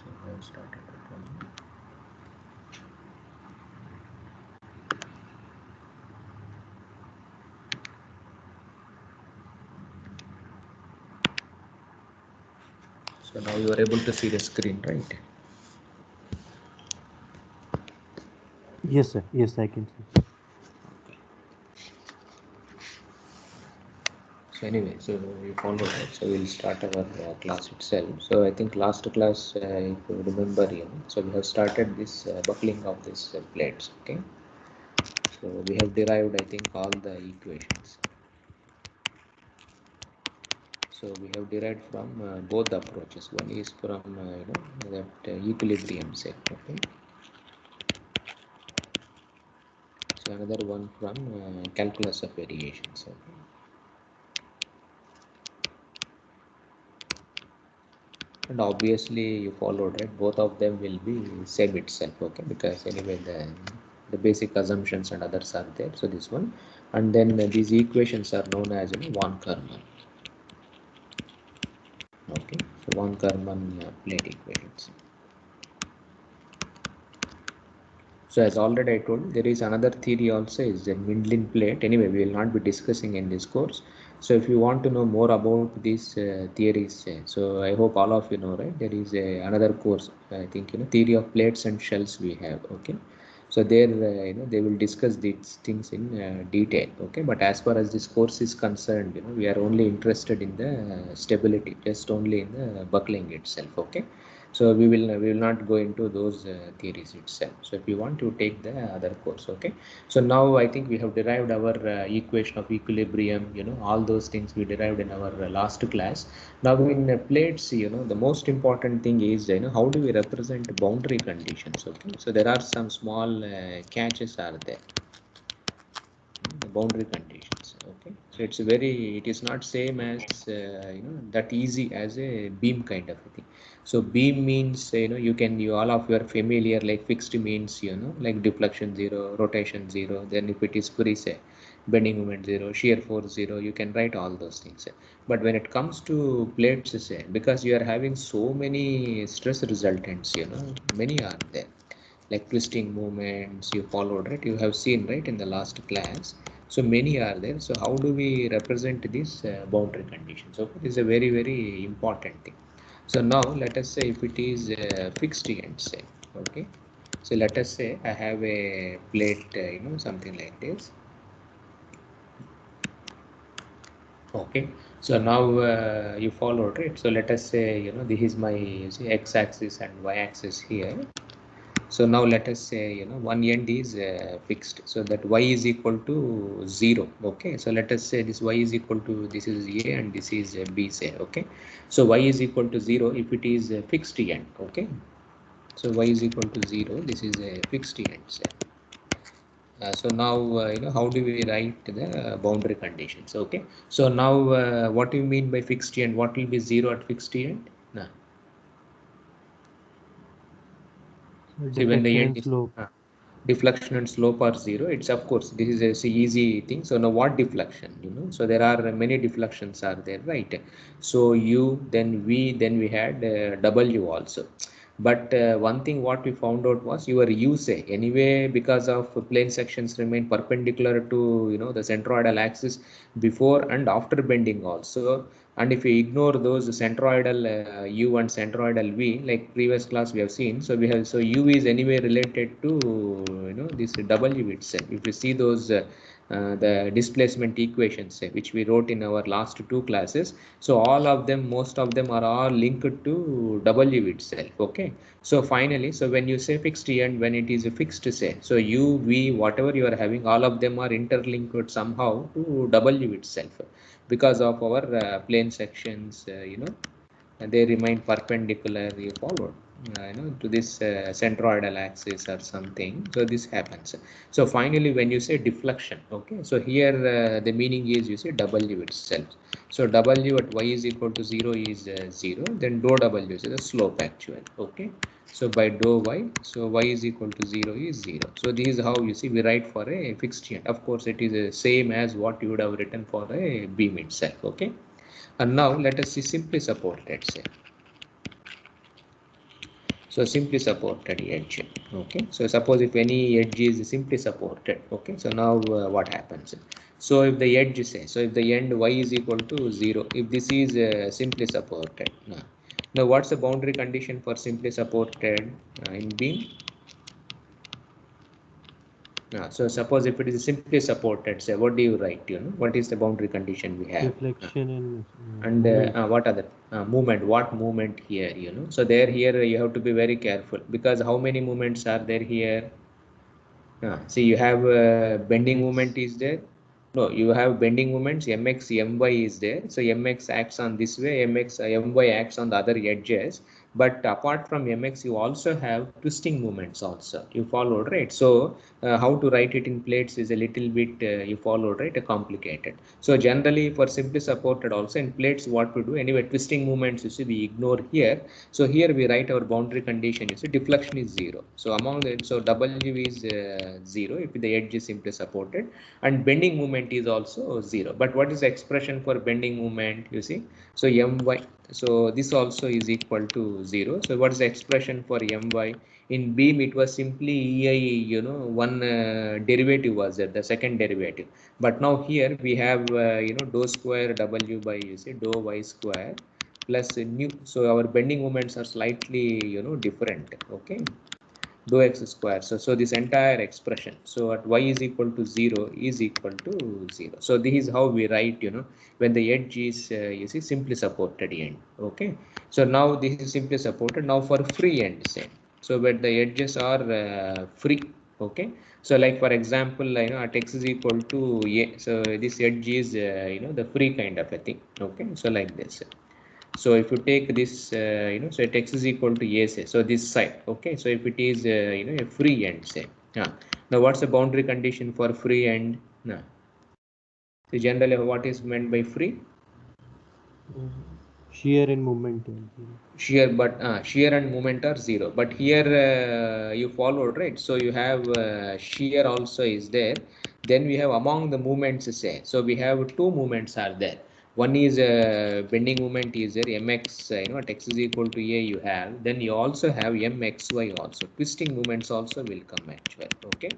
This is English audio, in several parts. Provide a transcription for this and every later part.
So I have started with one. So now you are able to see the screen, right? Yes, sir. Yes, I can see. So anyway, so you follow that. So we'll start our class itself. So I think last class, if you remember, so we have started this buckling of these plates. Okay. So we have derived, I think, all the equations. So we have derived from both the approaches. One is from that equilibrium set. Okay. So another one from calculus of variations. Okay. And obviously you followed, right? Both of them will be same itself. Okay, because anyway the basic assumptions and others are there. So this one, and then these equations are known as von Karman. Okay, so von Karman plate equations. So as already I told, there is another theory also, is the Mindlin plate. Anyway, we will not be discussing in this course. So if you want to know more about these theories, so I hope all of you know, right? There is another course, I think, theory of plates and shells we have. Okay. So there, they will discuss these things in detail. Okay. But as far as this course is concerned, we are only interested in the stability, just only in the buckling itself. Okay. So we will not go into those theories itself. So if you want to take the other course. Okay. So now I think we have derived our equation of equilibrium, all those things we derived in our last class. Now in plates, the most important thing is, how do we represent boundary conditions. Okay. So there are some small catches are there, the boundary conditions. Okay. So it is not same as that easy as a beam kind of a thing. So beam means, you all of you are familiar, like fixed means, like deflection 0, rotation 0, then if it is free, say bending moment 0, shear force 0, you can write all those things. But when it comes to plates, say, because you are having so many stress resultants, many are there, like twisting movements you followed, right? You have seen, right, in the last class. So many are there. So how do we represent these boundary conditions? Okay, this is a very, very important thing. So now let us say if it is fixed end, say. Okay. So let us say I have a plate, something like this. Okay. So now you followed, right? So let us say, this is my, you see, x-axis and y-axis here. So now let us say, one end is fixed, so that y is equal to 0. Okay. So let us say this y is equal to, this is a and this is b, say. Okay. So y is equal to 0 if it is a fixed end. Okay. So y is equal to 0. This is a fixed end, say. So now, how do we write the boundary conditions? Okay. So now, what do you mean by fixed end? What will be 0 at fixed end? Nah. See, when the Deflection end and is slope. deflection and slope are 0, it's, of course, this is a easy thing. So now what deflection, so there are many deflections are there, right? So u, then v, then we had w also. But one thing what we found out was your u, say, anyway, because of plane sections remain perpendicular to the centroidal axis before and after bending also. And if we ignore those centroidal u and centroidal v, like previous class we have seen, so we have, so u is anyway related to this w itself. If you see those the displacement equations, which we wrote in our last two classes, so all of them, most of them are all linked to w itself. Okay. So finally, so when you say fixed end, when it is a fixed, say, so u, v, whatever you are having, all of them are interlinked somehow to w itself, because of our plane sections, and they remain perpendicular, you followed, to this centroidal axis or something. So this happens. So finally, when you say deflection, okay, so here the meaning is, you say w itself. So w at y is equal to 0 is 0, then dou w is the slope actual. Okay. So by dou y, so y is equal to 0 is 0. So this is how, you see, we write for a fixed end. Of course, it is the same as what you would have written for a beam itself. Okay. And now let us see simply support, let's say. So simply supported edge. Okay. So suppose if any edge is simply supported. Okay. So now what happens? So if the edge say, so if the end y is equal to 0, if this is simply supported. Now what's the boundary condition for simply supported in beam? So suppose if it is simply supported, say what do you write? What is the boundary condition we have? Deflection And movement. what other movement? What movement here? So there here you have to be very careful, because how many movements are there here? See, you have bending X. moment is there. No, you have bending moments. Mx, My is there. So Mx acts on this way. My acts on the other edges. But apart from Mx, you also have twisting moments also. You followed, right? So how to write it in plates is a little bit you followed, right? Complicated. So generally for simply supported also in plates, what we do anyway, twisting moments, you see, we ignore here. So here we write our boundary condition. You see, deflection is 0. So among the, so W is 0 if the edge is simply supported, and bending moment is also 0. But what is the expression for bending moment? You see, so My. So this also is equal to 0. So what is the expression for My? In beam, it was simply EI, one derivative was there, the second derivative. But now here we have, dou square W by, you see, dou Y square plus new. So our bending moments are slightly, different. Okay. Dou x square. So this entire expression. So at y is equal to 0 is equal to 0. So this is how we write, when the edge is, you see, simply supported end. Okay. So now this is simply supported. Now for free end, say. So where the edges are free. Okay. So like for example, at x is equal to a. So this edge is, the free kind of a thing. Okay. So like this. So if you take this, so x is equal to a, say, so this side. Okay. So if it is, a free end, say. Now what's the boundary condition for free end? So generally what is meant by free? Shear and movement. Shear, but shear and movement are 0. But here you followed, right? So you have shear also is there. Then we have among the movements, say. So we have two movements are there. One is bending moment is there, mx, at x is equal to a you have. Then you also have mxy also. Twisting movements also will come actually. Okay.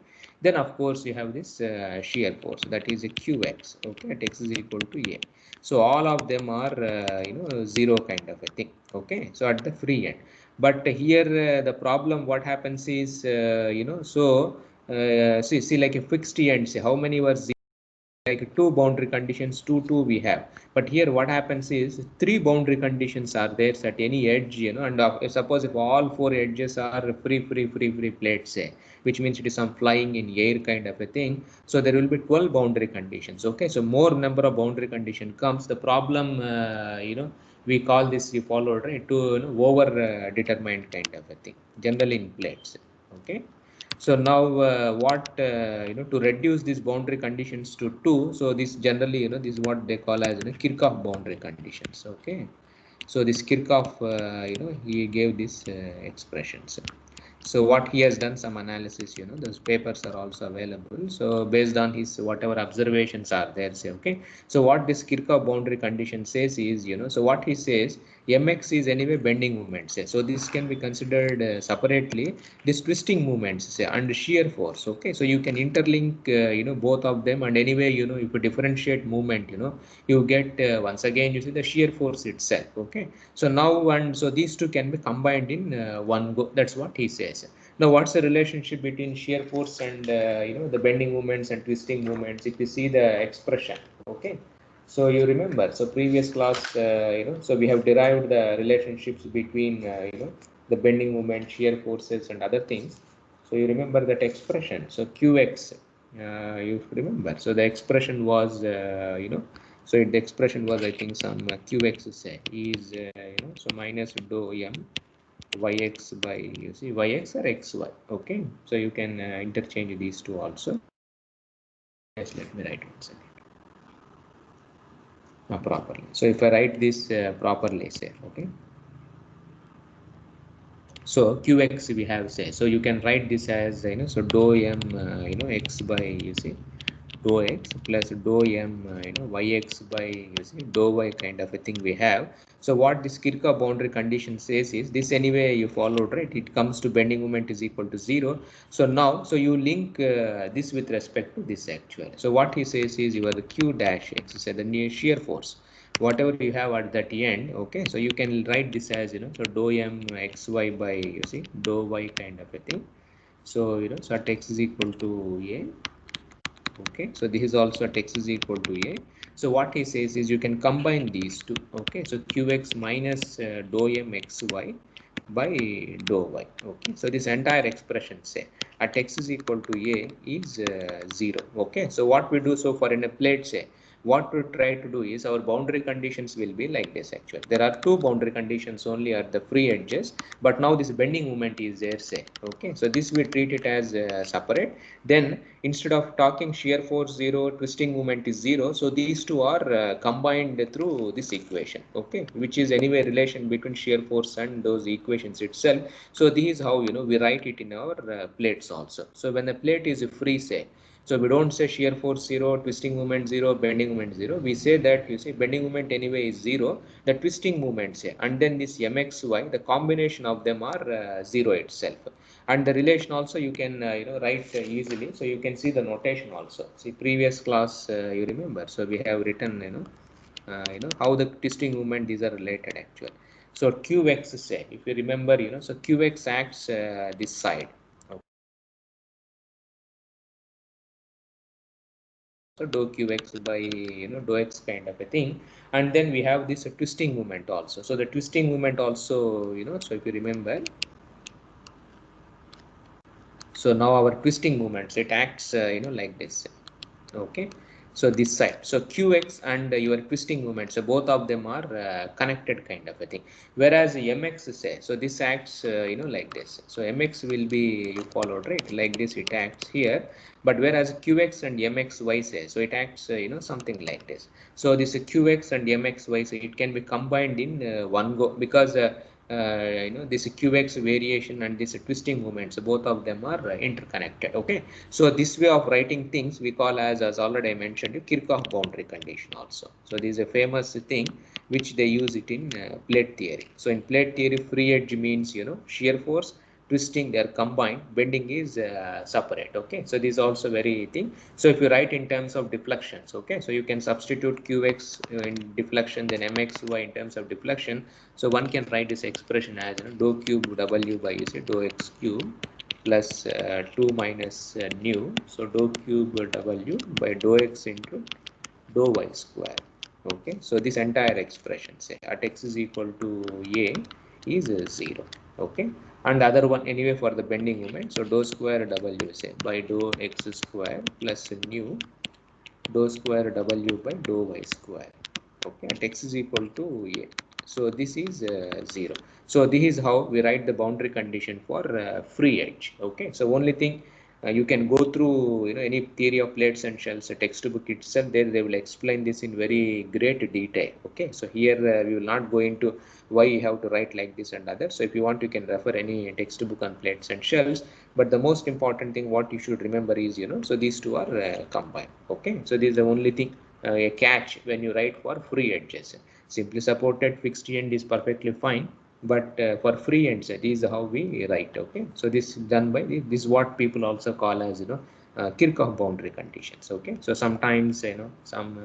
Then of course you have this shear force, that is a qx. Okay, at x is equal to a. So all of them are 0 kind of a thing. Okay. So at the free end. But here the problem what happens is so see like a fixed end, say how many were 0? Like two boundary conditions, two we have. But here what happens is three boundary conditions are there at any edge, and suppose if all four edges are free plates, say, which means it is some flying in air kind of a thing. So there will be 12 boundary conditions. Okay. So more number of boundary condition comes, the problem, we call this, you followed, right, to over determined kind of a thing, generally in plates. Okay. So now what to reduce these boundary conditions to 2. So this generally, this is what they call as Kirchhoff boundary conditions. Okay. So this Kirchhoff, he gave these expressions. So what he has done some analysis, those papers are also available. So based on his whatever observations are there, say, okay. So what this Kirchhoff boundary condition says is, so what he says, mx is anyway bending moment, say. So this can be considered separately, this twisting movements, say, and shear force. Okay. So you can interlink, both of them, and anyway, if you differentiate movement, you get once again, you see the shear force itself. Okay. So now, and so these two can be combined in one go. That's what he says. Now what's the relationship between shear force and the bending moments and twisting moments? If you see the expression. Okay. So you remember, so previous class, so we have derived the relationships between the bending moment, shear forces, and other things. So you remember that expression. So qx, you remember. So the expression was so the expression was, I think, some qx, say, is so minus dou m yx by, you see, yx or xy. Okay. So you can interchange these two also. Yes, let me write one second. Properly. So if I write this properly, say, okay. So qx we have, say, so you can write this as so dou m x by, you see, dou x plus dou m yx by dou y kind of a thing we have. So what this Kirchhoff boundary condition says is this anyway you followed, right? It comes to bending moment is equal to 0. So now, so you link this with respect to this actually. So what he says is you are the q dash x, so the near shear force, whatever you have at that end. Okay, so you can write this as so dou m xy by dou y kind of a thing. So so at x is equal to a. Okay, so this is also at x is equal to a. So what he says is you can combine these two. Okay, so qx minus dou m xy by dou y. Okay, so this entire expression say at x is equal to a is 0. Okay, so what we do, so for in a plate, say what we try to do is our boundary conditions will be like this actually. There are two boundary conditions only at the free edges, but now this bending moment is there, say. Okay, so this we treat it as separate. Then instead of talking shear force 0, twisting moment is 0, so these two are combined through this equation. Okay, which is anyway relation between shear force and those equations itself. So this is how we write it in our plates also. So when the plate is free, say, so we don't say shear force 0, twisting moment 0, bending moment 0. We say that bending moment anyway is 0, the twisting moment say, and then this mxy, the combination of them are 0 itself. And the relation also you can write easily. So you can see the notation also. See previous class, you remember. So we have written how the twisting movement these are related actually. So qx say, if you remember, so qx acts this side. So dou qx by dou x kind of a thing. And then we have this twisting movement also. So the twisting movement also, so if you remember, so now our twisting movements, it acts like this. Okay, so this side, so qx and your twisting movement, so both of them are connected kind of a thing. Whereas mx say, so this acts like this. So mx will be, you followed, right? Like this it acts here. But whereas qx and mxy say, so it acts something like this. So this qx and mxy, so it can be combined in one go, because this qx variation and this twisting movements, so both of them are interconnected. Okay, so this way of writing things we call as already I mentioned, Kirchhoff boundary condition also. So this is a famous thing which they use it in plate theory. So in plate theory, free edge means shear force, twisting they are combined, bending is separate. Okay, so this is also very thing. So if you write in terms of deflections, okay, so you can substitute qx in deflection, then mxy in terms of deflection. So one can write this expression as dou cube w by dou x cube plus 2 minus nu. So dou cube w by dou x into dou y square. Okay, so this entire expression say at x is equal to a is 0. Okay, and the other one anyway for the bending moment, so dou square w say by dou x square plus nu dou square w by dou y square. Okay, at x is equal to a. So this is 0. So this is how we write the boundary condition for free edge. Okay, so only thing you can go through any theory of plates and shells, a textbook itself, there they will explain this in very great detail. Okay, so here we will not go into why you have to write like this and other. So if you want, you can refer any textbook on plates and shells. But the most important thing what you should remember is so these two are combined. Okay, so this is the only thing, a catch when you write for free edges. Simply supported fixed end is perfectly fine, but for free ends, this is how we write. Okay, so this is done by this is what people also call as Kirchhoff boundary conditions. Okay, so sometimes some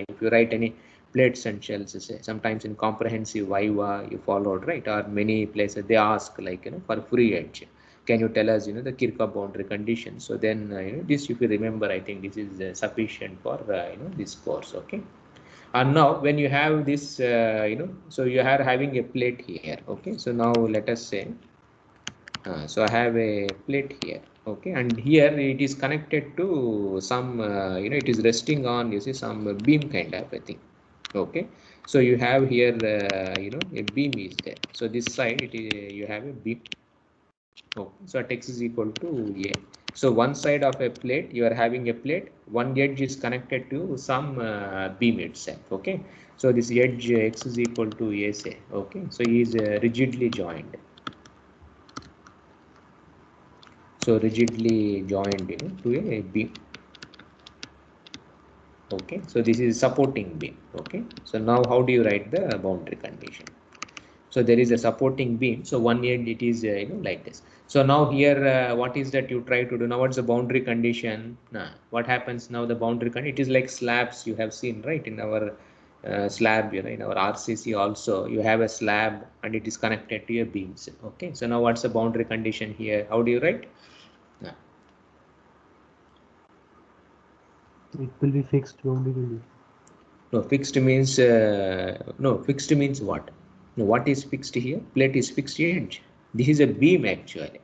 if you write any plates and shells, say, sometimes in comprehensive viva you followed, right, or many places they ask like for free edge, can you tell us the Kirchhoff boundary condition. So then this, if you remember, I think this is sufficient for this course. Okay, and now when you have this so you are having a plate here. Okay, so now let us say so I have a plate here. Okay, and here it is connected to some it is resting on some beam kind of a thing. Okay, so you have here a beam is there. So this side it is, you have a beam. Oh, so at x is equal to a. So one side of a plate, you are having a plate, one edge is connected to some beam itself. Okay, so this edge x is equal to a, say. Okay, so he is rigidly joined. So rigidly joined to a beam. Okay, so this is supporting beam. Okay, so now how do you write the boundary condition? So there is a supporting beam, so one end it is like this. So now here what is that you try to do now? What's the boundary condition? What happens now? The boundary condition, it is like slabs you have seen, right? In our slab, in our RCC also you have a slab and it is connected to your beams. Okay, so now what's the boundary condition here? How do you write? It will be fixed boundary condition. No, fixed means no, fixed means what? No, what is fixed here? Plate is fixed edge. This is a beam actually.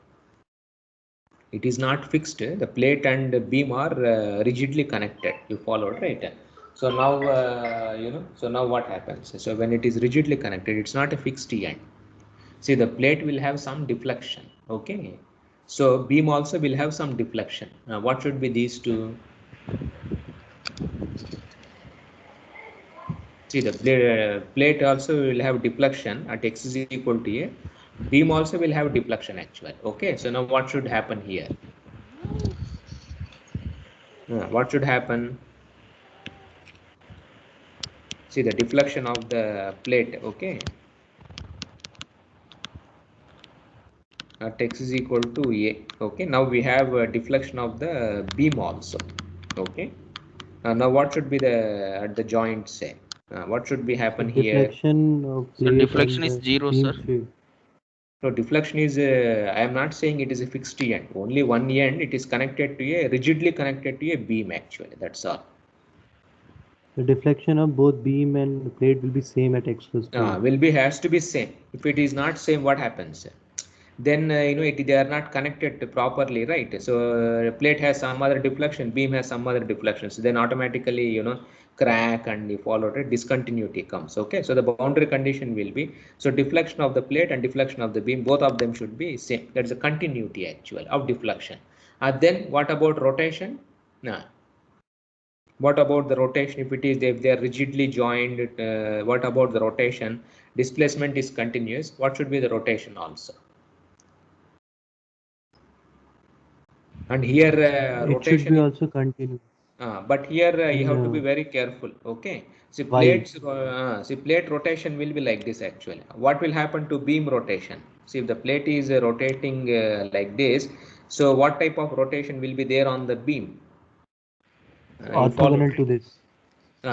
It is not fixed. The plate and the beam are rigidly connected. You followed, right? So now so now what happens? So when it is rigidly connected, it's not a fixed end. See, the plate will have some deflection. Okay, so beam also will have some deflection. What should be these two? See, the plate also will have deflection at x is equal to a. Beam also will have deflection actually. Okay, so now what should happen here? What should happen? See, the deflection of the plate. Okay, at x is equal to a. Okay, now we have a deflection of the beam also. Okay, now what should be the at the joint say? What should be happen So here? deflection of So plate deflection and is the zero, beam sir. shape. So deflection is, I am not saying it is a fixed end. Only one end, it is connected to a, rigidly connected to a beam actually, that's all. The deflection of both beam and plate will be same at x plus 2. Has to be same. If it is not same, what happens? Then, they are not connected properly, right? So plate has some other deflection, beam has some other deflection. So then automatically, crack and you follow it, discontinuity comes. Okay, so the boundary condition will be, so deflection of the plate and deflection of the beam, both of them should be same. That is a continuity actual of deflection. Then what about rotation? What about the rotation? If they are rigidly joined, what about the rotation? Displacement is continuous. What should be the rotation also? And here It should be rotation also continuous. but here you have to be very careful. Okay, see plates, see plate rotation will be like this actually. What will happen to beam rotation? See, if the plate is rotating like this, so what type of rotation will be there on the beam? You follow, Orthogonal to this.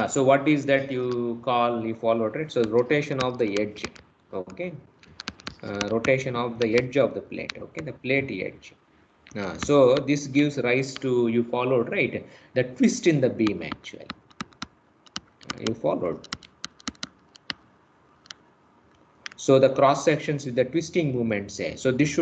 so what is that you call, you followed, right? So rotation of the edge. Okay, rotation of the edge of the plate. Okay, the plate edge. So this gives rise to, you followed, right, the twist in the beam actually. You followed. So the cross sections with the twisting movement say, so this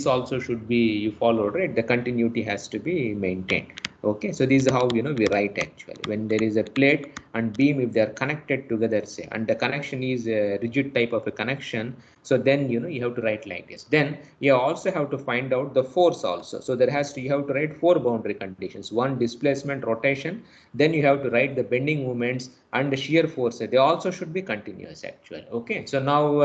also should be, you followed, right? The continuity has to be maintained. Okay, so this is how we write actually when there is a plate and beam, if they are connected together say, and the connection is a rigid type of a connection, so then you have to write like this. Then you also have to find out the force also. So there has to, you have to write 4 boundary conditions: one, displacement, rotation, then you have to write the bending moments and the shear force. They also should be continuous actually. Okay, so now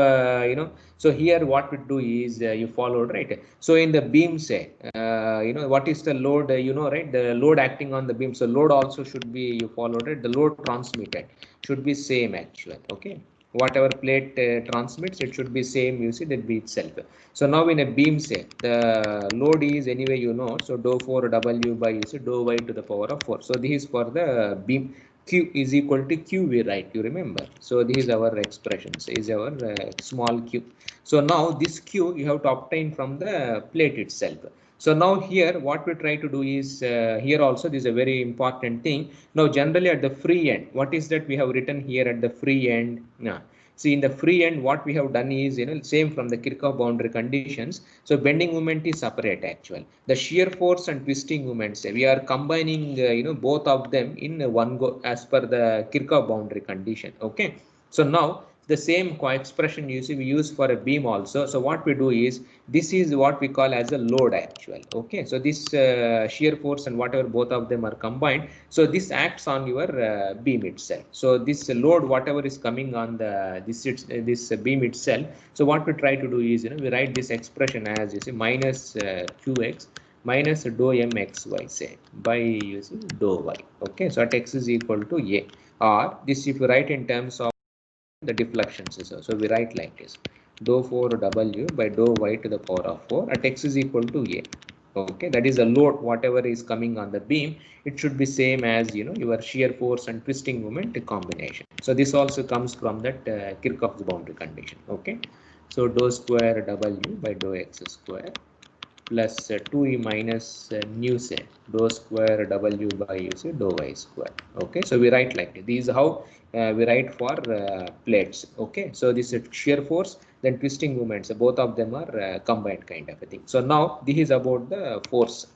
so here what we do is you followed, right? So in the beam say, what is the load, right? The load acting on the beam, so load also should be, you followed it, the load transmitted should be same actually. Okay, whatever plate transmits, it should be same, you see, that be itself. So now in a beam say, the load is anyway, so dou 4 W by, you see, dou Y to the power of 4. So this is for the beam. Q is equal to Q, we write, you remember. So this is our expressions, is our small q. So now this Q you have to obtain from the plate itself. So now here what we try to do is, here also this is a very important thing. Now generally at the free end, what is that we have written here at the free end? See, in the free end, what we have done is, same from the Kirchhoff boundary conditions. So bending moment is separate actually. The shear force and twisting moments, we are combining, both of them in one go as per the Kirchhoff boundary condition. Okay. So now the same expression we use for a beam also. So what we do is, this is what we call as a load actual. Okay, so this shear force and whatever, both of them are combined, so this acts on your beam itself. So this load, whatever is coming on the this beam itself, so what we try to do is, we write this expression as, you see, minus qx minus dou mxy, say, by using dou y. Okay, so at x is equal to a, or this if you write in terms of the deflections. So we write like this: dou 4w by dou y to the power of 4 at x is equal to a. Okay, that is a load, whatever is coming on the beam, it should be same as your shear force and twisting moment combination. So this also comes from that Kirchhoff's boundary condition. Okay, so dou square w by dou x square plus 2e minus nu say dou square w by dou y square. Okay, so we write like this. This is how we write for plates. Okay, so this is shear force, then twisting moments, both of them are combined kind of a thing. So now this is about the force,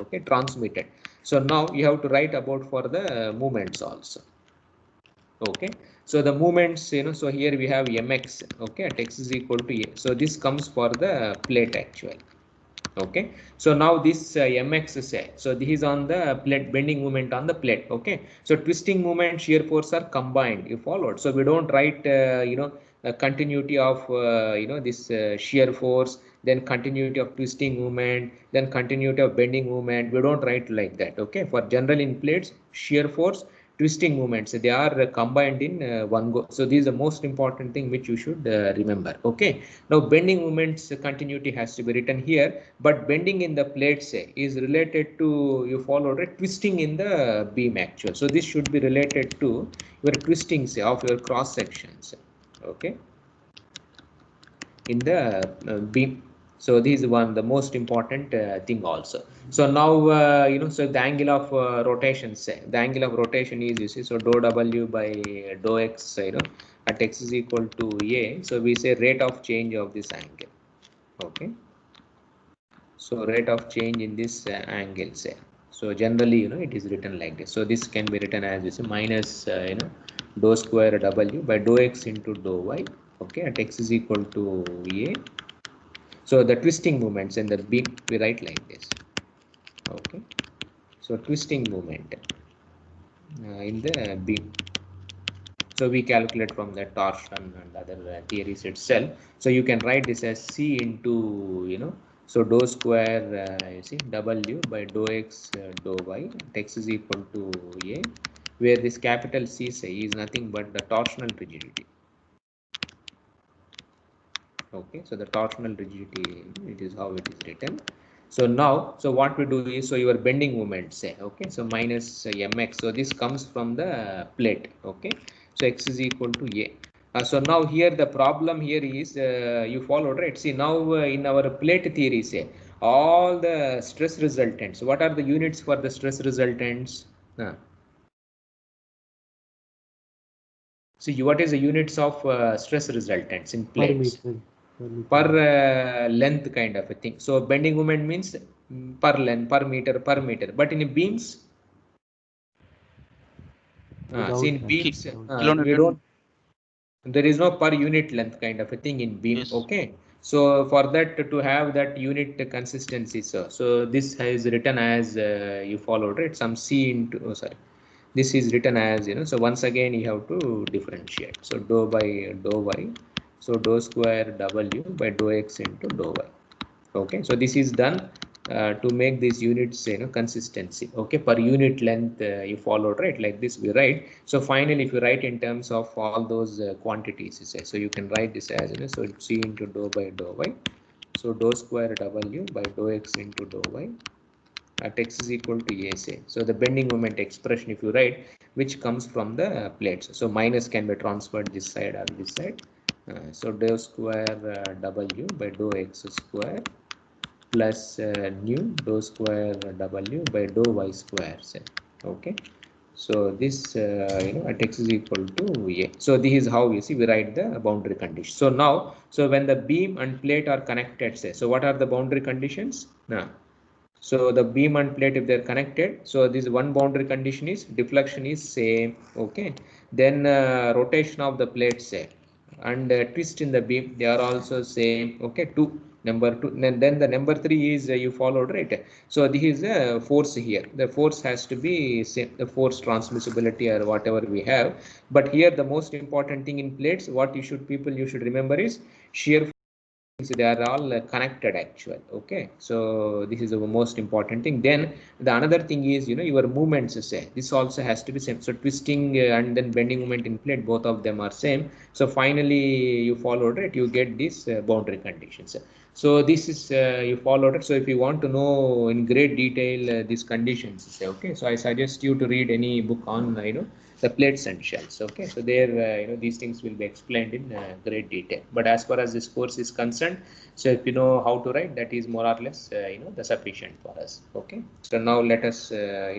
okay, transmitted. So now you have to write about for the movements also. Okay, so the movements, so here we have mx, okay, at x is equal to a. So this comes for the plate actually. Okay, so now this mx say, so this is on the plate, bending moment on the plate. Okay, so twisting moment, shear force are combined, you followed. So we don't write a continuity of this shear force, then continuity of twisting movement, then continuity of bending movement. We don't write like that. Okay, for general in plates, shear force, twisting movements, they are combined in one go. So this is the most important thing which you should remember. Okay, now bending moments continuity has to be written here, but bending in the plate say is related to, you followed it, twisting in the beam actual. So this should be related to your twisting say of your cross sections. Okay, in the beam. So this is one the most important thing also. So now so the angle of rotation, say the angle of rotation is, you see, so dou w by dou x, at x is equal to a. So we say rate of change of this angle. Okay, so rate of change in this angle, say. So generally it is written like this. So this can be written as this minus dou square w by dou x into dou y. Okay, at x is equal to a. So the twisting moments in the beam we write like this. Okay, so twisting moment in the beam, so we calculate from the torsion and other theories itself. So you can write this as c into so dou square you see w by dou x dou y at x is equal to a, where this capital C say is nothing but the torsional rigidity. Okay, so the torsional rigidity, it is how it is written. So now, so what we do is, so your bending moment say, okay, so minus mx, so this comes from the plate. Okay, so x is equal to a. So now here the problem here is you followed, right? See now in our plate theory say all the stress resultants, what are the units for the stress resultants? See, what is the units of stress resultants in plates? Per length kind of a thing. So bending moment means per length, per meter. But in beams, see in beams, we don't. There is no per unit length kind of a thing in beam. Yes. Okay, so for that to have that unit consistency, so this is written as you followed, right? Some c into this is written as so once again you have to differentiate. So dou by dou y, so dou square w by dou x into dou y. Okay, so this is done to make these units consistency. Okay, per unit length you followed, right? Like this we write. So finally if you write in terms of all those quantities, so you can write this as so c into dou by dou y, so dou square w by dou x into dou y at x is equal to a, say. So the bending moment expression if you write, which comes from the plates, so minus can be transferred this side or this side. So dou square w by dou x square plus nu dou square w by dou y square, say. Okay, so this at x is equal to a. So this is how you see we write the boundary condition. So now, so when the beam and plate are connected, say, so what are the boundary conditions now? So the beam and plate, if they're connected, so this one boundary condition is deflection is same. Okay, then rotation of the plate say, and twist in the beam, they are also same. Okay, number two, and then the number three is you followed, right? So this is a force here. The force has to be same, the force transmissibility or whatever we have. But here the most important thing in plates, what you should remember is shear they are all connected actually. Okay, so this is the most important thing. Then the another thing is, your movements say this also has to be same. So twisting and then bending moment in plate, both of them are same. So finally you followed it, you get these boundary conditions. So this is you followed it. So if you want to know in great detail these conditions, say, okay, so I suggest you to read any book on the plates and shells. Okay, so there these things will be explained in great detail. But as far as this course is concerned, so if you know how to write, that is more or less the sufficient for us. Okay, so now let us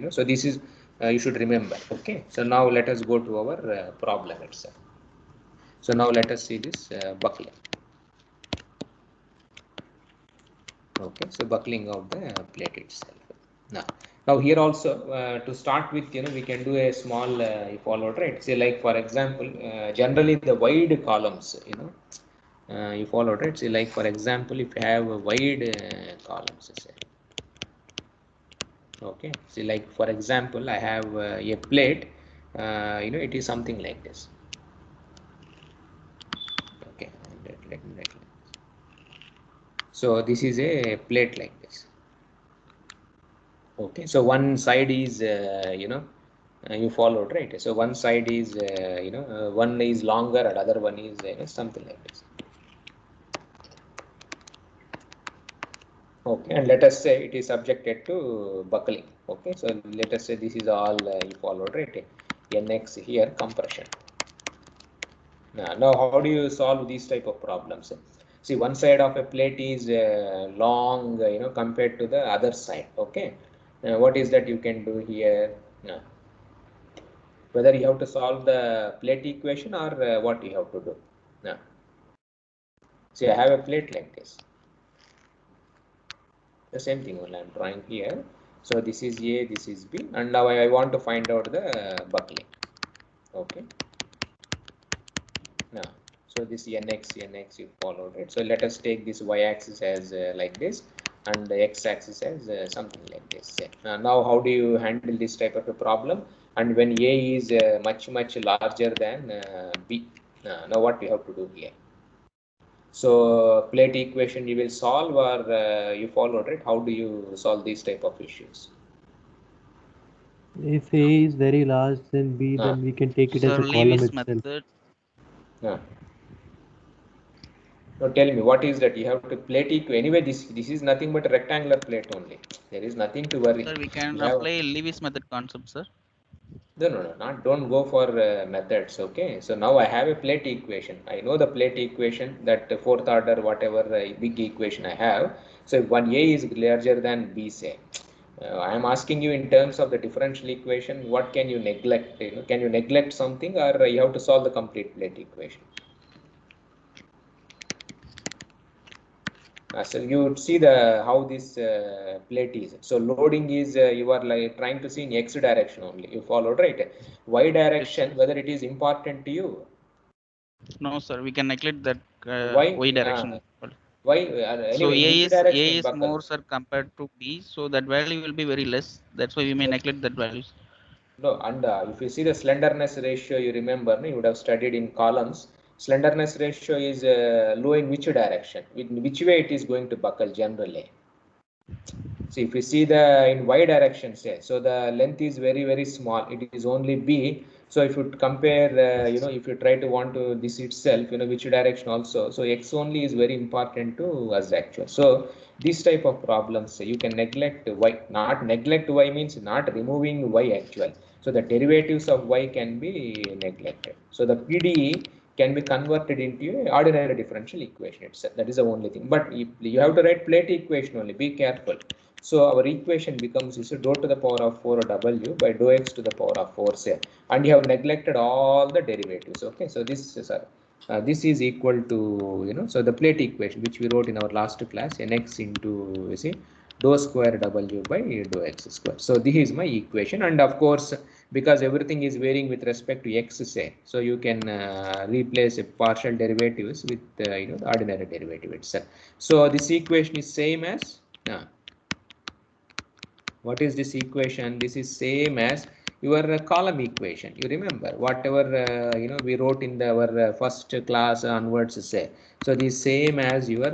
so this is you should remember. Okay, so now let us go to our problem itself. So now let us see this buckling. Okay, so buckling of the plate itself. Now here also to start with, we can do a small you followed, right? Say like for example, generally the wide columns, you followed, right? Say like for example, if you have a wide columns, say, okay. See like for example, I have a plate, it is something like this. Okay, let me write. So this is a plate like this. Okay, so one side is you followed, right? So one side is one is longer and other one is something like this. Okay, and let us say it is subjected to buckling. Okay, so let us say this is all you followed, right? Nx here compression. Now how do you solve these type of problems? See, one side of a plate is long, compared to the other side. Okay, what is that you can do here? Whether you have to solve the plate equation or what you have to do. Now, see, I have a plate like this. The same thing only I'm drawing here. So this is A, this is B, and now I want to find out the buckling. Okay. Now, so this NX you followed it. So let us take this y-axis as like this, and the x-axis as something like this. Now, how do you handle this type of a problem? And when A is much larger than B, now what you have to do here? So plate equation you will solve, or you followed it. How do you solve these type of issues? If A is very large than B, Ah, then we can take it as Sir, a column Lewis itself. method. ah. Now tell me, what is that? You have to plate equation. Anyway, this is nothing but a rectangular plate only. There is nothing to worry. Sir, we can You have apply Lewis method concept, sir. no, not don't go for methods. Okay, so now I have a plate equation. I know the plate equation, that fourth order whatever big equation I have. So if one A is larger than B, say, I am asking you in terms of the differential equation, what can you neglect? Can you neglect something, or you have to solve the complete plate equation? So you would see the how this plate is. So loading is you are like trying to see in x direction only. You followed, right? Y Yes, sir. direction, whether it is important to you. No, sir. We can neglect that Why? y direction. Why? So Anyway, in which direction A it is more, buckles? sir, compared to B. So that value will be very less. That's why we may neglect that values. No, and if you see the slenderness ratio, you remember, no, you would have studied in columns. Slenderness ratio is low in which direction? In which way it is going to buckle generally? See, if you see the in y direction, say, so the length is very small. It is only B. So if you compare, if you try to want to this itself, which direction also. So x only is very important to us actually. So this type of problems, you can neglect y. Not neglect y means not removing y actual. So the derivatives of y can be neglected. So the PDE can be converted into an ordinary differential equation itself. That is the only thing. But if you have to write plate equation only, be careful. So our equation becomes dou to the power of 4 w by dou x to the power of 4 say, and you have neglected all the derivatives. Okay, so this is equal to so the plate equation which we wrote in our last class, nx into dou square w by dou x square. So this is my equation, and of course because everything is varying with respect to x say, so you can replace partial derivatives with the ordinary derivative itself. So this equation is same as what is this equation? This is same as your column equation. You remember whatever we wrote in our first class onwards, say. So the same as your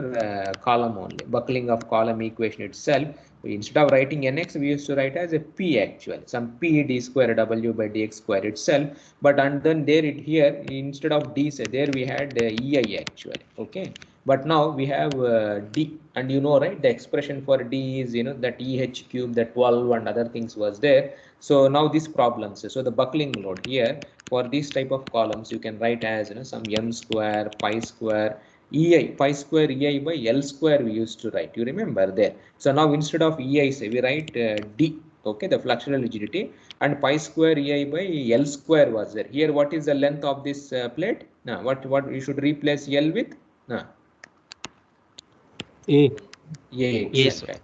column only, buckling of column equation itself. Instead of writing nx, we used to write as a p actually, some p d square w by dx square itself. But and then there it here, instead of d, say there we had ei actually. Okay, but now we have d, and you know, right, the expression for d is that eh cube, that 12 and other things was there. So now these problems, so the buckling load here for this type of columns, you can write as some m square pi square ei, pi square ei by l square we used to write. You remember there. So now instead of ei, say we write d, okay, the fluxional rigidity, and pi square ei by l square was there. Here what is the length of this plate? Now what you should replace l with? A. A Yes, itself.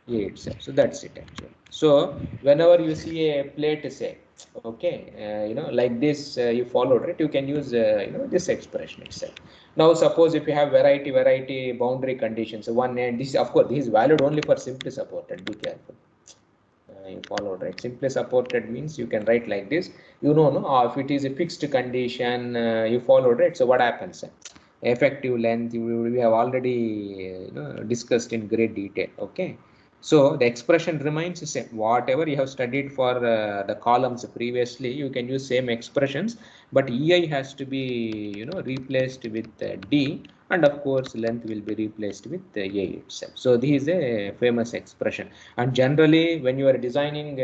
A itself. So that's it actually. So whenever you see a plate, say, okay, like this, you followed, right? You can use this expression itself. Now suppose if you have variety boundary conditions, one and this, of course, this is valid only for simply supported. Be careful. You followed, right? Simply supported means you can write like this. No, if it is a fixed condition, you followed, right? So what happens? Effective length we have already discussed in great detail. Okay, so the expression remains the same. Whatever you have studied for the columns previously, you can use same expressions, but ei has to be replaced with d, and of course length will be replaced with a itself. So this is a famous expression. And generally when you are designing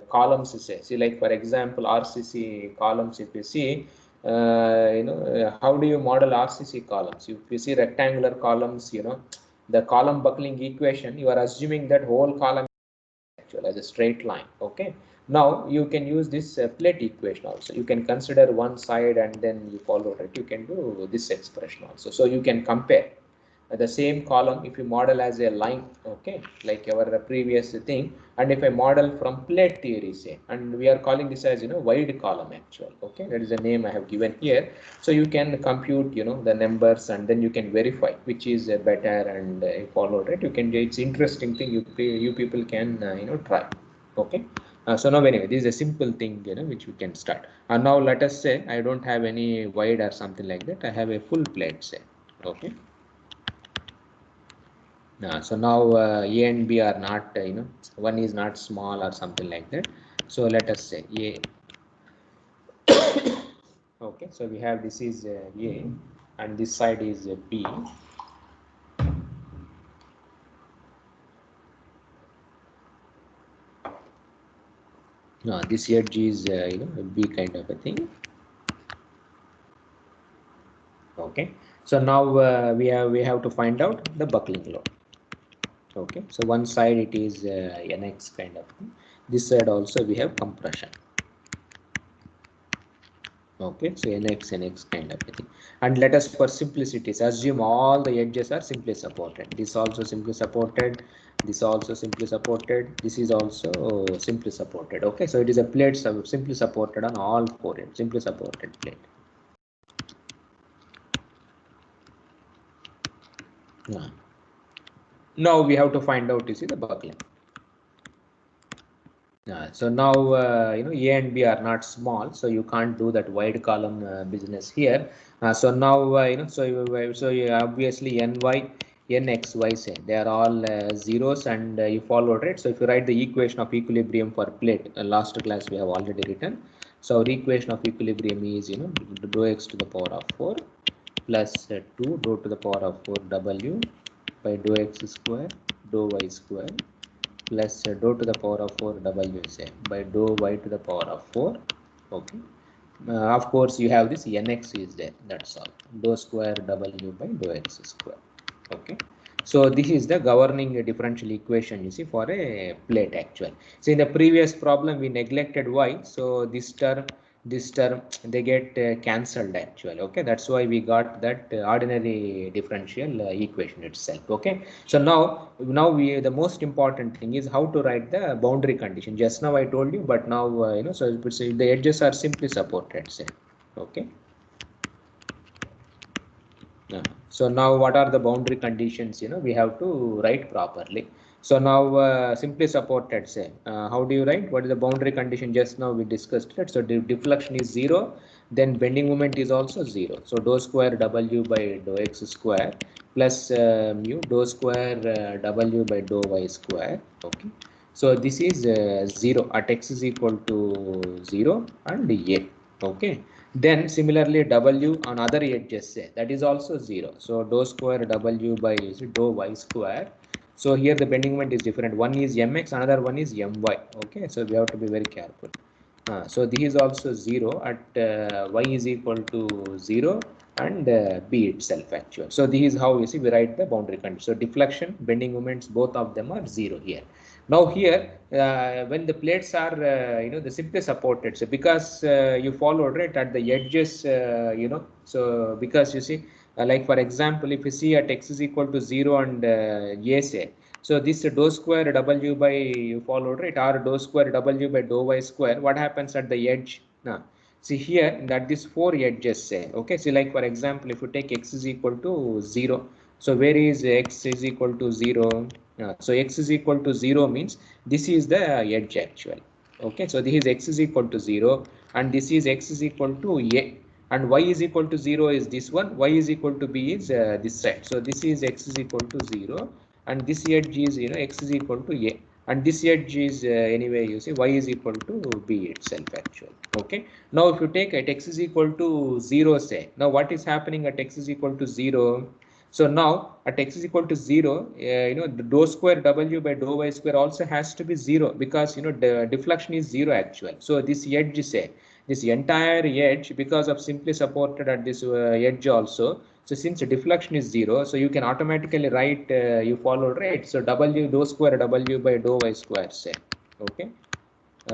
columns, say, see, like for example RCC columns, if you see, how do you model RCC columns? If you see rectangular columns, the column buckling equation, you are assuming that whole column actually as a straight line. Okay, now you can use this plate equation also. You can consider one side and then you follow it. You can do this expression also. So you can compare the same column if you model as a line, okay, like our previous thing. And if I model from plate theory, say, and we are calling this as wide column actual, okay, that is the name I have given here. So you can compute the numbers, and then you can verify which is better, and follow it. You can, it's interesting thing, you people can try. Okay, so now anyway, this is a simple thing which we can start. And now let us say I don't have any wide or something like that. I have a full plate, say. Okay, so now A and B are not, one is not small or something like that. So let us say A. Okay, so we have, this is A and this side is B. No, this edge is a B kind of a thing. Okay, so now we have to find out the buckling load. Okay, so one side it is nx kind of thing. This side also we have compression. Okay, so nx kind of a thing. And let us, for simplicity, assume all the edges are simply supported. This also simply supported, this also simply supported, this is also simply supported. Okay, so it is a plate simply supported on all four ends, simply supported plate. Now we have to find out, you see, the buckling. So now A and B are not small, so you can't do that wide column business here. So now so obviously ny, nxy, say they are all zeros, and you follow, right? So if you write the equation of equilibrium for plate, last class we have already written. So our equation of equilibrium is dou x to the power of 4 plus 2 dou to the power of 4 w by dou x square dou y square plus dou to the power of 4 w, say, by dou y to the power of 4. Okay, of course you have this nx is there, that's all, dou square w by dou x square. Okay, so this is the governing differential equation, you see, for a plate actual. So in the previous problem we neglected y, so this term they get cancelled actually. Okay, that's why we got that ordinary differential equation itself. Okay, so now we, the most important thing is how to write the boundary condition. Just now I told you, but now so the edges are simply supported, say. Okay, so now what are the boundary conditions we have to write properly. So now simply supported, say, how do you write? What is the boundary condition? Just now we discussed it. So deflection is 0, then bending moment is also 0. So dou square W by dou x square plus mu dou square W by dou y square. Okay. So this is 0 at x is equal to 0 and a. Okay. Then similarly W on other edges, say, that is also 0. So dou square W by dou y square. So here the bending moment is different. One is mx, another one is my. Okay, so we have to be very careful. So this is also 0 at y is equal to 0 and b itself actually. So this is how you see we write the boundary condition. So deflection, bending moments, both of them are 0 here. Now here, when the plates are, the simply supported, so because you followed right at the edges, so because you see, like for example, if you see at x is equal to 0 and a say, so this dou square W by you followed right, or dou square W by dou y square, what happens at the edge? Now, see here that these 4 edges say, okay, see like for example, if you take x is equal to 0, so where is x is equal to 0? So x is equal to 0 means this is the edge actual. Okay, so this is x is equal to 0 and this is x is equal to a, and y is equal to 0 is this one, y is equal to b is this side. So this is x is equal to 0 and this edge is x is equal to a, and this edge is anyway you see y is equal to b itself actually. Okay, now if you take at x is equal to 0, say, now what is happening at x is equal to 0? So now at x is equal to 0, the dou square W by dou y square also has to be 0 because the deflection is 0 actual. So this edge, say, this entire edge, because of simply supported at this edge also. So since deflection is 0, so you can automatically write, you follow right. So W dou square W by dou y square, say. Okay.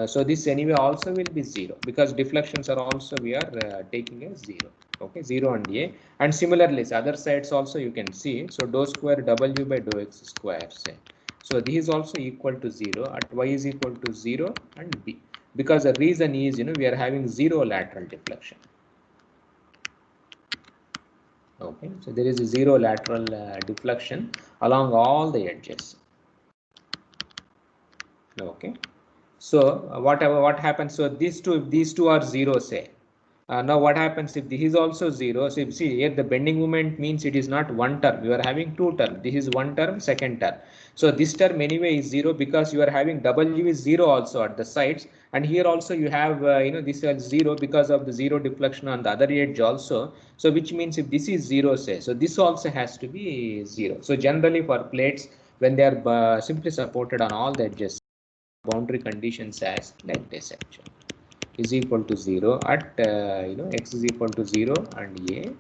So this anyway also will be 0 because deflections are also we are taking as 0. Okay, 0 and a, and similarly other sides also you can see. So dou square W by dou x square, say. So this is also equal to 0 at y is equal to 0 and b, because the reason is we are having 0 lateral deflection. Okay, so there is a 0 lateral deflection along all the edges. Okay. So what happens? So these two are 0, say. Now what happens if this is also 0? So you see here the bending moment means it is not one term. You are having two terms. This is one term, second term. So this term anyway is 0 because you are having W is 0 also at the sides, and here also you have this is 0 because of the 0 deflection on the other edge also. So which means if this is 0, say, so this also has to be 0. So generally for plates when they are simply supported on all the edges, boundary conditions as like this actually is equal to 0 at x is equal to 0 and a,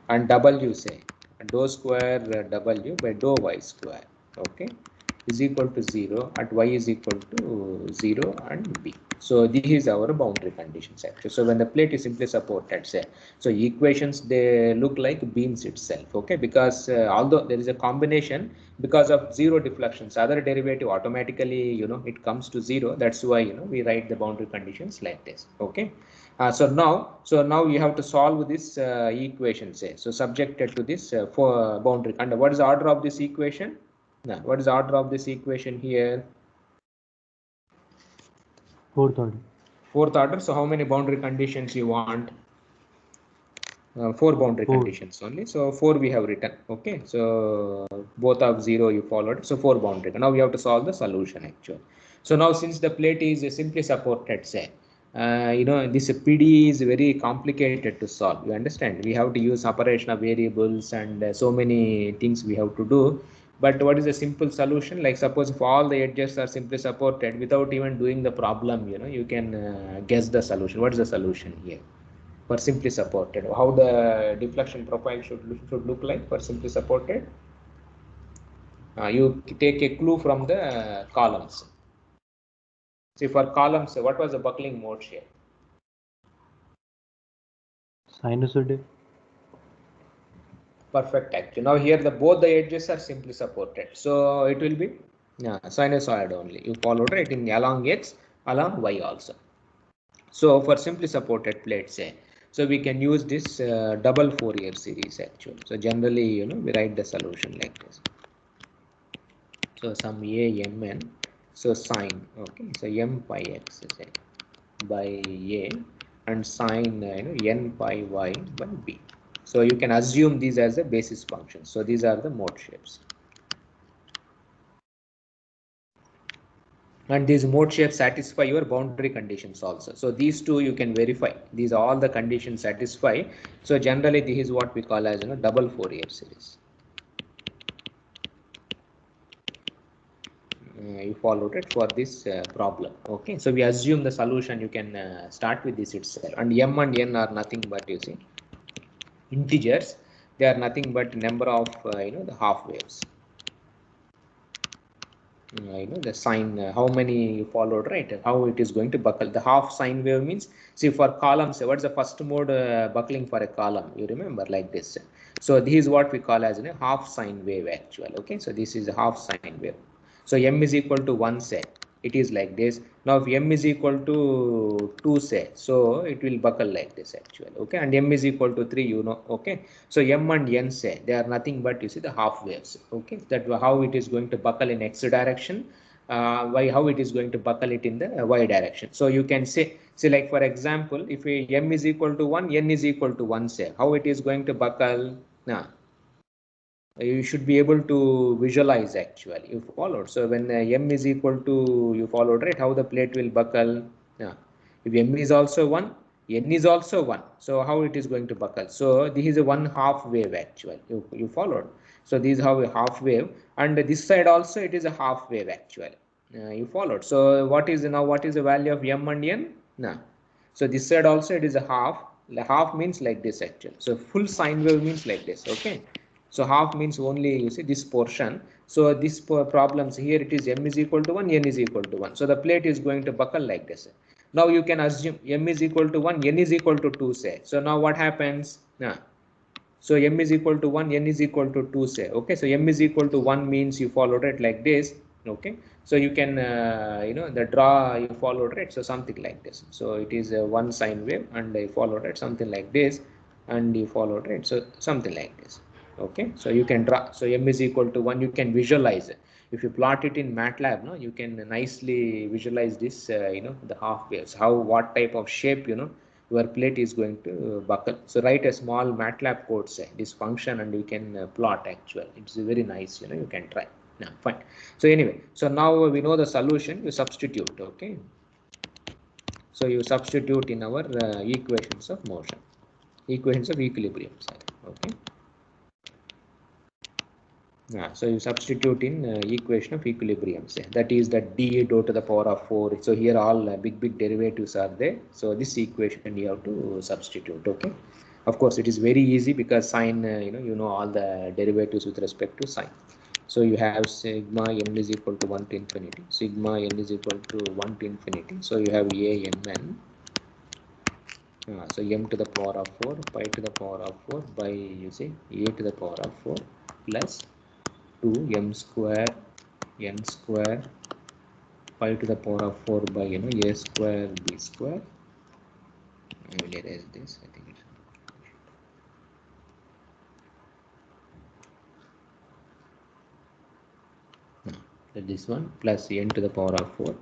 and W, say, dou square W by dou y square, okay, is equal to 0 at y is equal to 0 and b. So this is our boundary conditions actually. So when the plate is simply supported, say, so equations they look like beams itself, okay, because although there is a combination, because of 0 deflections, other derivative automatically it comes to 0. That's why we write the boundary conditions like this. Okay. So now you have to solve this equation, say, so subjected to this for boundary. And what is the order of this equation? Now, what is the order of this equation here? Fourth order. Fourth order. So how many boundary conditions you want? 4 boundary conditions only. So 4 we have written. Okay. So both of 0 you followed. So 4 boundary. Now we have to solve the solution actually. So now since the plate is simply supported, say, this PD is very complicated to solve. You understand? We have to use operation of variables and so many things we have to do. But what is the simple solution? Like suppose if all the edges are simply supported without even doing the problem, you can guess the solution. What is the solution here? For simply supported, how the deflection profile should look like for simply supported? You take a clue from the columns. See, for columns, what was the buckling mode here? Sinusoidal. Perfect actually. Now here both the edges are simply supported, so it will be sinusoid only. You followed right in along x, along y also. So for simply supported plates, say, so we can use this double Fourier series actually. So generally we write the solution like this. So some a mn, so sine, okay, so m pi x say by a and sine n pi y by b. So you can assume these as the basis functions. So these are the mode shapes. And these mode shapes satisfy your boundary conditions also. So these two you can verify. These are all the conditions satisfy. So generally this is what we call as double Fourier series. You followed it for this problem. Okay, so we assume the solution. You can start with this itself. And m and n are nothing but, you see, integers. They are nothing but number of the half waves. The sine, how many you followed, right? How it is going to buckle. The half sine wave means, see, for columns, what's the first mode buckling for a column? You remember like this. So this is what we call as a half sine wave actual. Okay, so this is a half sine wave. So m is equal to 1 say, it is like this. Now if m is equal to 2 say, so it will buckle like this actually. Okay, and m is equal to 3, okay. So m and n say they are nothing but, you see, the half waves. Okay, that how it is going to buckle in x direction, how it is going to buckle it in the y direction. So you can say like for example, if m is equal to 1, n is equal to 1 say, how it is going to buckle now. You should be able to visualize actually. You followed. So when m is equal to, you followed, right, how the plate will buckle. Yeah. If m is also 1, n is also 1. So how it is going to buckle? So this is a 1/2 wave actually. You followed. So this is how a half wave, and this side also it is a half wave actually. You followed. So what is the value of m and n? Now, so this side also it is a half. Half means like this actually. So full sine wave means like this. Okay. So half means only, you see, this portion. So this problems here, it is m is equal to 1, n is equal to 1. So the plate is going to buckle like this. Now you can assume m is equal to 1, n is equal to 2 say. So now what happens? So m is equal to 1, n is equal to 2 say. Okay, so m is equal to 1 means you followed it like this. Okay, so you can the draw you followed it, so something like this. So it is a one sine wave, and I followed it something like this, and you followed it, so something like this. Okay, so you can draw. So m is equal to 1, you can visualize it. If you plot it in MATLAB, no, you can nicely visualize this the half waves, how, what type of shape your plate is going to buckle. So write a small MATLAB code, say this function, and you can plot actual. It's very nice, you can try. Yeah, fine. So anyway, so now we know the solution. You substitute. Okay, so you substitute in our equations of motion, equations of equilibrium, sorry. Okay. So you substitute in equation of equilibrium, say that is that d dou to the power of 4. So here all big derivatives are there. So this equation you have to substitute. Okay, of course it is very easy because sine, all the derivatives with respect to sine. So you have sigma n is equal to 1 to infinity, sigma n is equal to 1 to infinity. So you have a mn. So m to the power of 4 pi to the power of 4 by, you see, a to the power of 4 plus 2 m square n square pi to the power of 4 by a square b square. I will erase this. I think it's this one plus n to the power of 4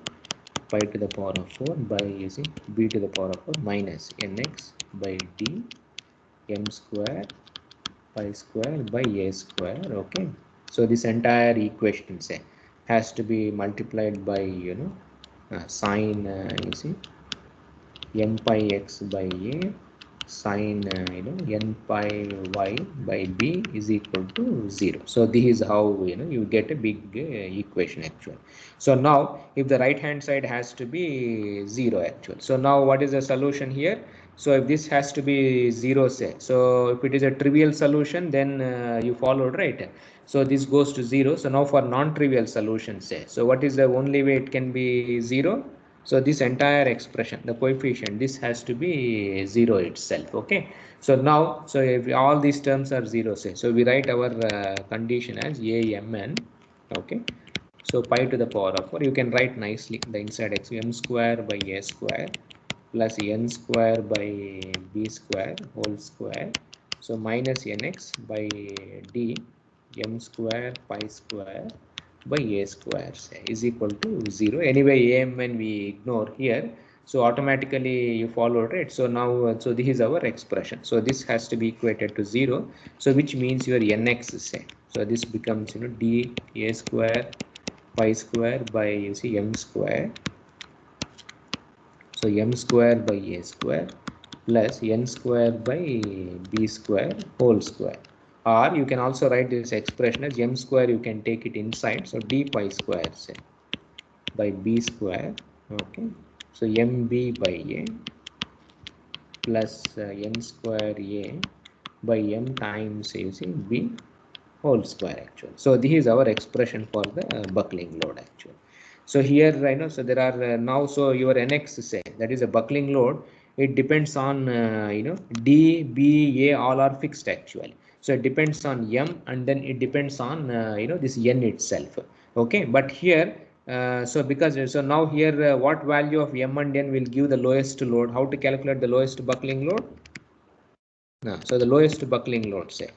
pi to the power of 4 by, you see, b to the power of 4 minus nx by d m square pi square by a square. Okay, so this entire equation, say, has to be multiplied by sine, you see, m pi x by a sine n pi y by b is equal to 0. So this is how you get a big equation actually. So now if the right hand side has to be 0 actually, so now what is the solution here? So if this has to be 0, say, so if it is a trivial solution, then you followed, right? So this goes to 0. So now for non-trivial solution, say, so what is the only way it can be 0? So this entire expression, the coefficient, this has to be 0 itself. Okay, so now, so if all these terms are 0, say, so we write our condition as a mn. Okay, so pi to the power of 4, you can write nicely the inside x, m square by a square plus n square by b square whole square, so minus nx by d m square pi square by a square say, is equal to 0. Anyway, a m n we ignore here, so automatically you follow, right? So now so this is our expression, so this has to be equated to 0, so which means your nx say, so this becomes d a square pi square by you see m square, so m square by a square plus n square by b square whole square. Or you can also write this expression as m square, you can take it inside, so d pi square say by b square. Okay, so mb by a plus n square a by m times you see b whole square actually. So this is our expression for the buckling load actually. So here I know, so there are now, so your nx say, that is a buckling load, it depends on d b a all are fixed actually, so it depends on m, and then it depends on this n itself. Okay, but here so because so now here what value of m and n will give the lowest load? How to calculate the lowest buckling load? So the lowest buckling load say,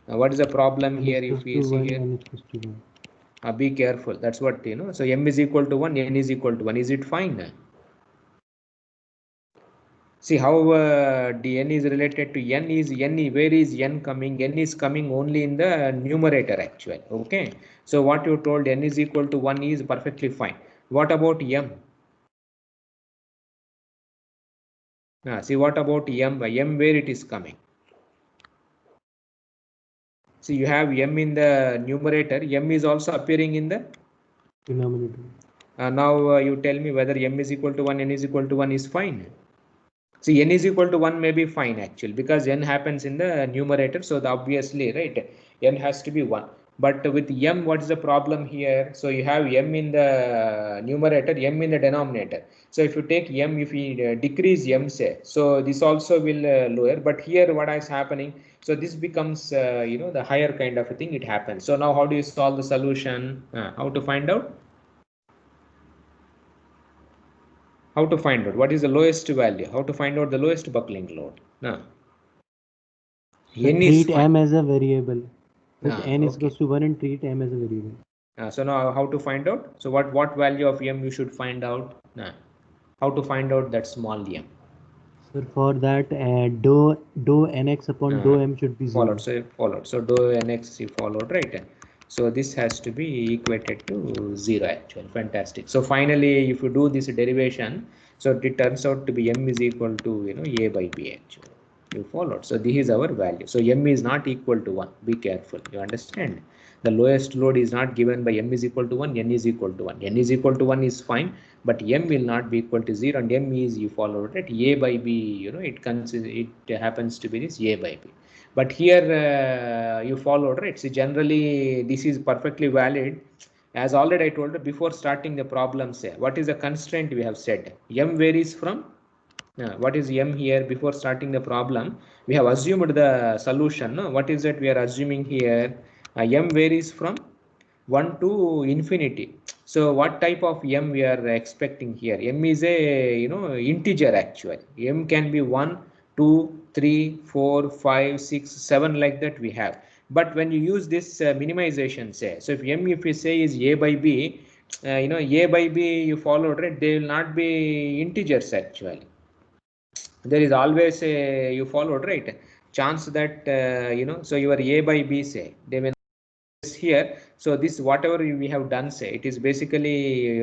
what is the problem N here is if equals we to see 1, here? N is equals to 1. Be careful, that's what so m is equal to 1, n is equal to 1, is it fine? See how n is related to n is n, where is n coming? N is coming only in the numerator actually. Okay, so what you told n is equal to 1 is perfectly fine. What about m? See what about m? M where it is coming? See, you have m in the numerator, m is also appearing in the Denominator. Now you tell me whether m is equal to 1, n is equal to 1 is fine. See, n is equal to 1 may be fine actually, because n happens in the numerator, so obviously, right, n has to be 1. But with m, what is the problem here? So you have m in the numerator, m in the denominator. So if you take m, if we decrease m say, so this also will lower. But here what is happening? So this becomes the higher kind of a thing, it happens. So now how do you solve the solution? How to find out? How to find out what is the lowest value? How to find out the lowest buckling load? So N is treat fine. m as a variable. Put n is Okay. equals to 1 and treat m as a variable. So now how to find out? So what value of m you should find out? How to find out that small m? So for that, dou nx upon dou m should be 0. Followed. So followed. So dou nx you followed, right? So this has to be equated to 0 actually. Fantastic. So finally, if you do this derivation, so it turns out to be m is equal to a by b actually. You followed. So this is our value. So m is not equal to 1. Be careful. You understand? The lowest load is not given by m is equal to 1, n is equal to 1. N is equal to 1 is fine, but m will not be equal to 0, and m is, you followed it, a by b, it happens to be this a by b. But here you followed, right? See, generally this is perfectly valid. As already I told you before starting the problem, say what is the constraint we have said? M varies from what is m here? Before starting the problem, we have assumed the solution. No? What is that we are assuming here? M varies from 1 to infinity. So what type of m we are expecting here? M is a integer actually. M can be 1, 2, 3, 4, 5, 6, 7 like that we have. But when you use this minimization, say, so if m, if we say is a by b, a by b you followed, right? They will not be integers actually. There is always a, you followed, right, chance that so your a by b say they will here. So this whatever we have done, say it is basically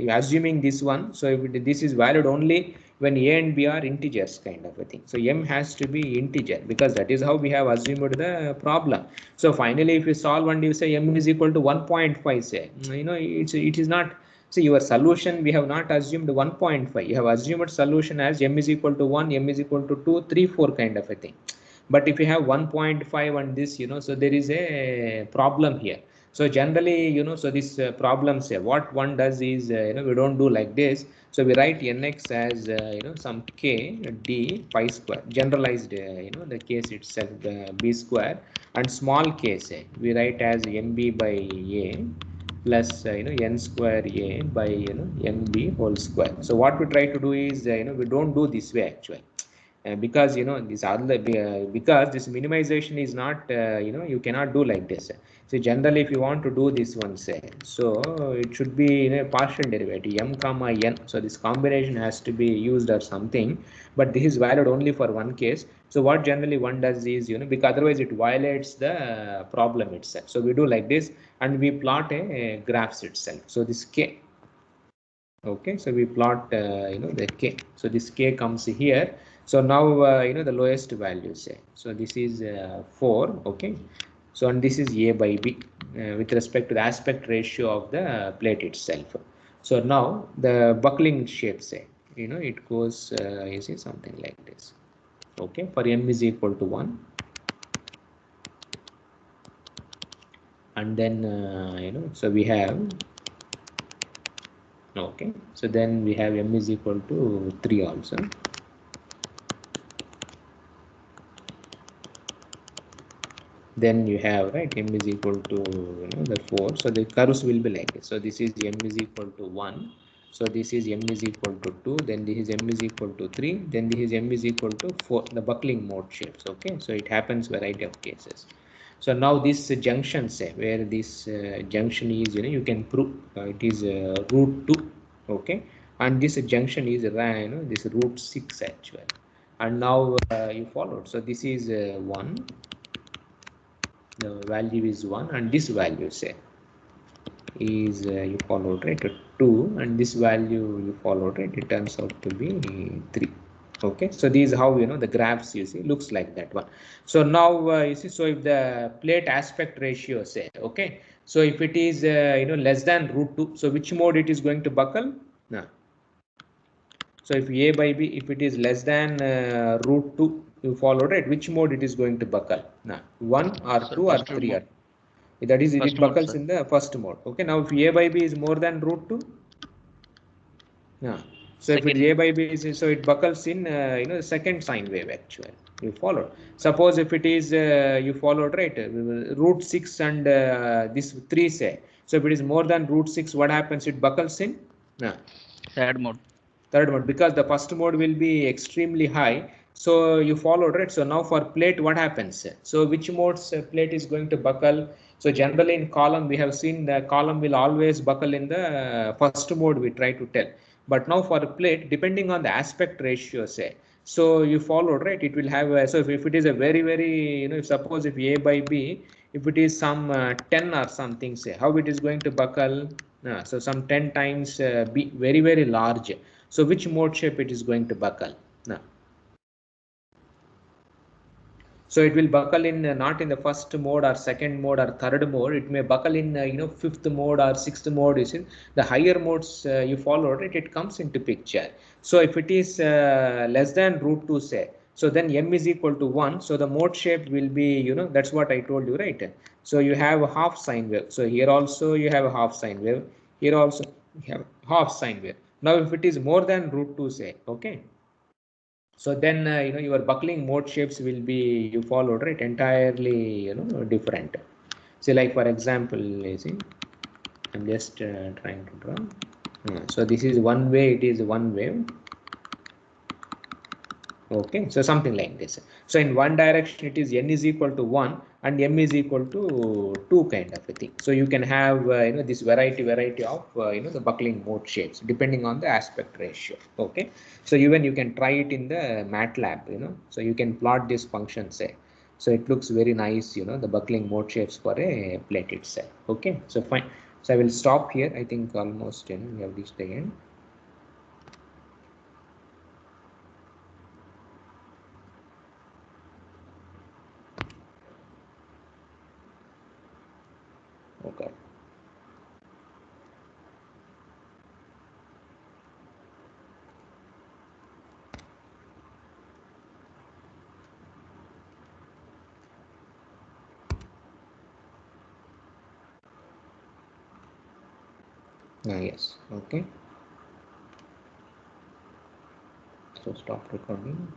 assuming this one. So if this is valid only when a and b are integers kind of a thing. So m has to be integer, because that is how we have assumed the problem. So finally if you solve and you say m is equal to 1.5, say it is not. See, your solution, we have not assumed 1.5. You have assumed solution as m is equal to 1, m is equal to 2, 3, 4 kind of a thing. But if you have 1.5 and this, so there is a problem here. So generally, so this problem, say what one does is, we don't do like this. So we write nx as, some k d pi square, generalized, the case itself, b square, and small k, say we write as mb by a plus n square a by mb whole square. So what we try to do is we don't do this way actually. because this other because this minimization is not you cannot do like this. So generally if you want to do this one, say, so it should be in a partial derivative m comma n. So this combination has to be used or something, but this is valid only for one case. So what generally one does is, because otherwise it violates the problem itself. So we do like this, and we plot a graphs itself. So this k, okay, so we plot the k. So this k comes here. So now the lowest value, say, so this is 4, okay. So and this is a by b with respect to the aspect ratio of the plate itself. So now the buckling shape, say, it goes you see something like this, okay, for m is equal to 1, and then so we have, okay, so then we have m is equal to 3 also. Then you have, right, m is equal to the 4. So the curves will be like this. So this is m is equal to 1. So this is m is equal to 2. Then this is m is equal to 3. Then this is m is equal to 4. The buckling mode shapes. Okay. So it happens variety of cases. So now this junction, say, where this junction is, you can prove it is root 2. Okay. And this junction is this root 6 actually. And now you followed. So this is 1. The value is 1, and this value, say, is you followed, right, 2, and this value you followed, right, it turns out to be 3. Okay, so these is how the graphs, you see, looks like that one. So now you see, so if the plate aspect ratio, say, okay, so if it is less than root 2, so which mode it is going to buckle? No. So if a by b, if it is less than root 2, you follow, right, which mode it is going to buckle? Now 1 or Sir, 2 or first 3 mode. or that is, First it mode, buckles sir. in the first mode. Okay, now if a by b is more than root 2, yeah, so if it is Second. a by b is, so it buckles in the second sine wave actually. You follow. Suppose if it is you followed, right, root 6 and this 3, say, so if it is more than root 6, what happens? It buckles in Third mode. third mode, because the first mode will be extremely high. So you followed, right? So now for plate, what happens? So which modes plate is going to buckle? So generally in column, we have seen the column will always buckle in the first mode, we try to tell. But now for plate, depending on the aspect ratio, say, so you followed, right, it will have so if it is a very very if suppose if a by b, if it is some 10 or something, say, how it is going to buckle? So some 10 times b, very very large. So which mode shape it is going to buckle? No. So it will buckle in not in the first mode or second mode or third mode. It may buckle in fifth mode or sixth mode. You see, the higher modes you followed it, it comes into picture. So if it is less than root 2, say, so then m is equal to 1. So the mode shape will be that's what I told you, right? So you have a half sine wave. So here also you have a half sine wave. Here also you have half sine wave. Now if it is more than root 2, say, okay, so then your buckling mode shapes will be you followed, right, entirely different. See, like for example, you see, I'm just trying to draw. So this is one way, it is one wave. Okay, so something like this. So in one direction it is n is equal to 1 and m is equal to 2 kind of a thing. So you can have this variety of the buckling mode shapes depending on the aspect ratio. Okay, so even you can try it in the MATLAB, so you can plot this function, say, so it looks very nice, the buckling mode shapes for a plate itself. Okay, so fine. So I will stop here. I think almost we have reached the end. Okay. Yes. Okay. So stop recording.